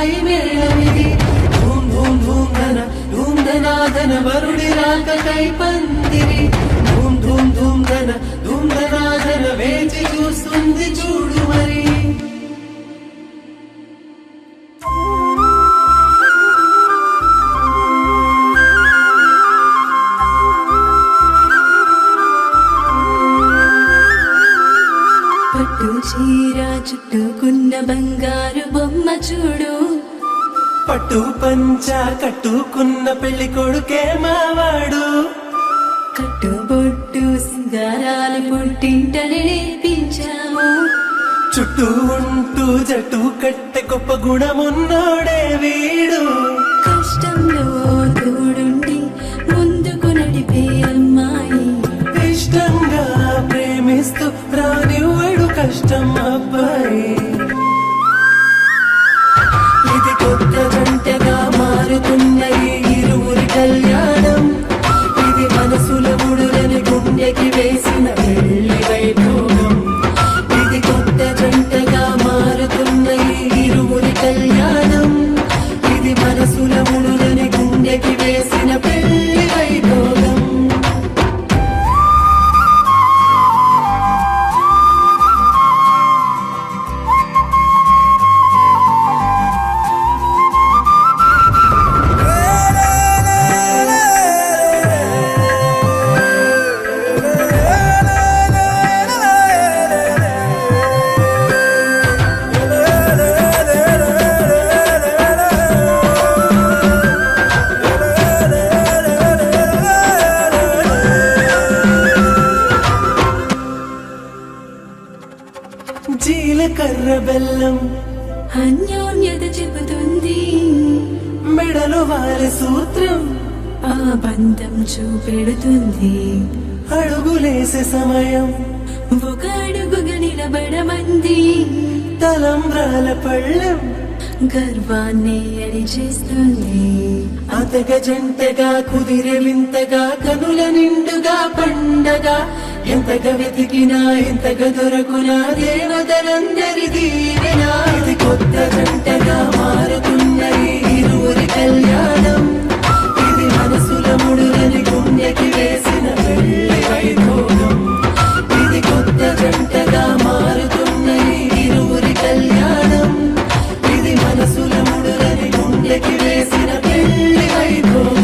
సన్నాయి మేళమిది ధూమ్ ధూమ్ ధూమ్ ధన ధూమ్ ధనాధన వరుడి రాకకై పందిరి ధూమ్ ధూమ్ ధూమ్ ధన ధూమ్ ధనాధన వేచి చూస్తుంది చూడు మరి. పట్టు చీర చుట్టుకున్న బంగారు బొమ్మ చూడు, పట్టు పంచ కట్టుకున్న పెళ్లి కొడుకే మావాడు, కట్టుబొట్టు సింగారాలు పుట్టింటని నేర్పించాము, చుట్టూ ఉంటూ జట్టు కట్టె గొప్ప గుణమున్నోడే వీడు, కష్టంలో తోడుండి ముందుకు నడిపే అమ్మాయి, ఇష్టంగా ప్రేమిస్తూ రానివ్వడు కష్టం అబ్బాయి. ఇది కొత్త జంటగా మారుతున్న ఈ ఇరువురి కళ్యాణం, ఇది మనసుల ముడులని గుండెకి వేసిన పెళ్లి వైభోగం. ఇది కొత్త జంటగా మారుతున్న ఈ ఇరువురి కళ్యాణం, ఇది మనసుల ముడులని గుండెకి వేసిన పెళ్లి వైభోగం. జీలకర్ర బెల్లం అన్యోన్యత చెబుతుంది, మెడలు వారి సూత్రం ఆ బంధం చూపెడుతుంది, అడుగులేసే సమయం ఒక అడుగుగా నిలబడమంది, తలంబ్రాల పళ్ళెం గర్వాన్ని అడిచేస్తుంది, అతగ జంటగా కుదిరే వింతగా కనుల నిండుగా పండగ. ఎంతగా వెతికినా ఎంతగా దొరకునా దేవతలందరి దీవెన. ఇది కొత్త జంటగా మారుతున్న ఈ ఇరువురి కళ్యాణం, ఇది మనసుల ముడులని గుండెకి వేసిన పెళ్లి వైభోగం. ఇది కొత్త జంటగా మారుతున్న ఈ ఇరువురి కళ్యాణం, ఇది మనసుల ముడులని గుండెకి వేసిన పెళ్లి వైభోగం.